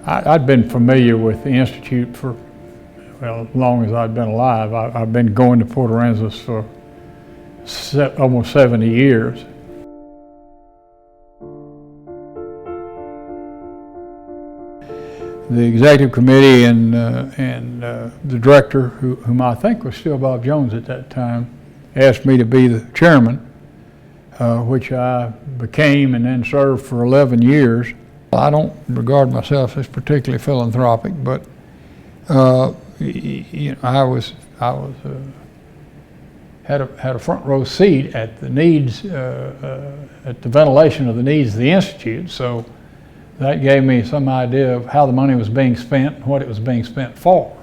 I'd been familiar with the Institute for, well, as long as I'd been alive. I've been going to Port Aransas for almost 70 years. The executive committee and the director, whom I think was still Bob Jones at that time, asked me to be the chairman, which I became and then served for 11 years. I don't regard myself as particularly philanthropic, but you know, I had a front row seat at the needs, at the ventilation of the needs of the Institute. So that gave me some idea of how the money was being spent and what it was being spent for.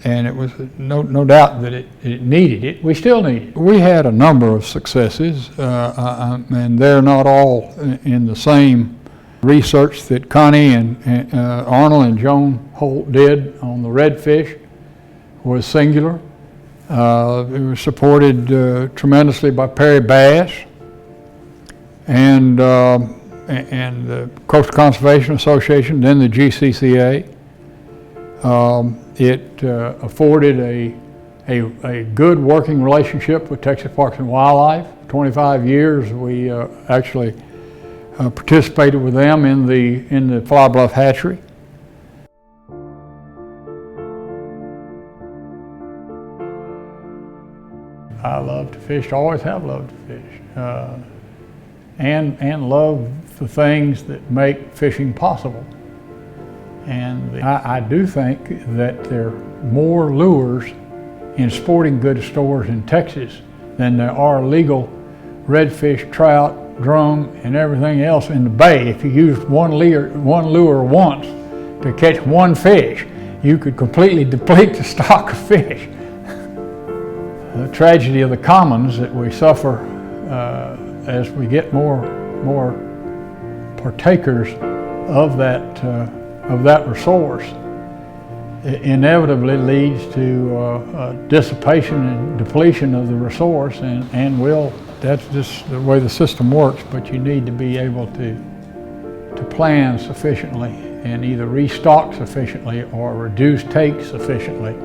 And it was no doubt that it needed it. We still need it. We had a number of successes, and they're not all in the same research that Connie and Arnold and Joan Holt did on the redfish was singular. It was supported tremendously by Perry Bass and the Coastal Conservation Association, then the GCCA. It afforded a good working relationship with Texas Parks and Wildlife. 25 years we actually participated with them in the Fly Bluff hatchery. I love to fish, always have loved to fish, and love the things that make fishing possible. And I do think that there are more lures in sporting goods stores in Texas than there are legal redfish, trout, drum, and everything else in the bay. If you used one lure once to catch one fish, you could completely deplete the stock of fish. The tragedy of the commons that we suffer as we get more partakers of that resource, it inevitably leads to dissipation and depletion of the resource, and that's just the way the system works. But you need to be able to plan sufficiently and either restock sufficiently or reduce take sufficiently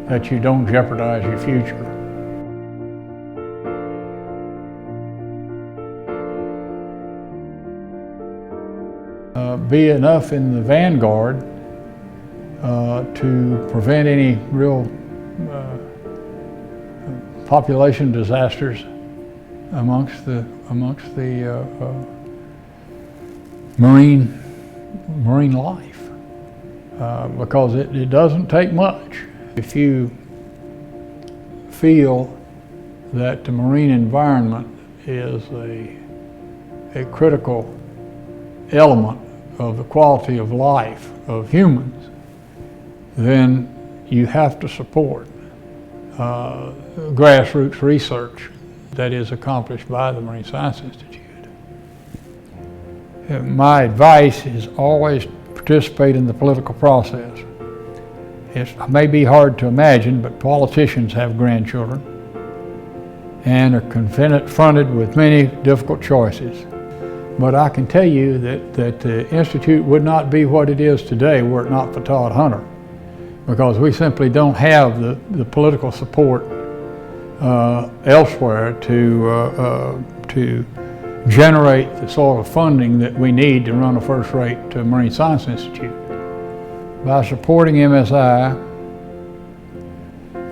that you don't jeopardize your future. Be enough in the vanguard to prevent any real population disasters amongst the marine life, because it doesn't take much. If you feel that the marine environment is a critical element of the quality of life of humans, then you have to support grassroots research that is accomplished by the Marine Science Institute. My advice is always participate in the political process. It may be hard to imagine, but politicians have grandchildren and are confronted with many difficult choices. But I can tell you that the Institute would not be what it is today were it not for Todd Hunter, because we simply don't have the political support elsewhere to generate the sort of funding that we need to run a first-rate Marine Science Institute. By supporting MSI,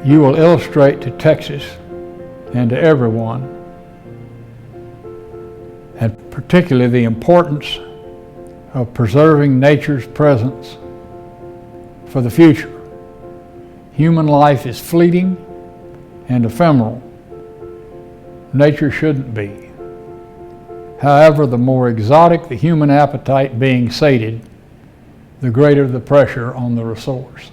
you will illustrate to Texas and to everyone, and particularly the importance of preserving nature's presence for the future. Human life is fleeting and ephemeral. Nature shouldn't be. However, the more exotic the human appetite being sated, the greater the pressure on the resource.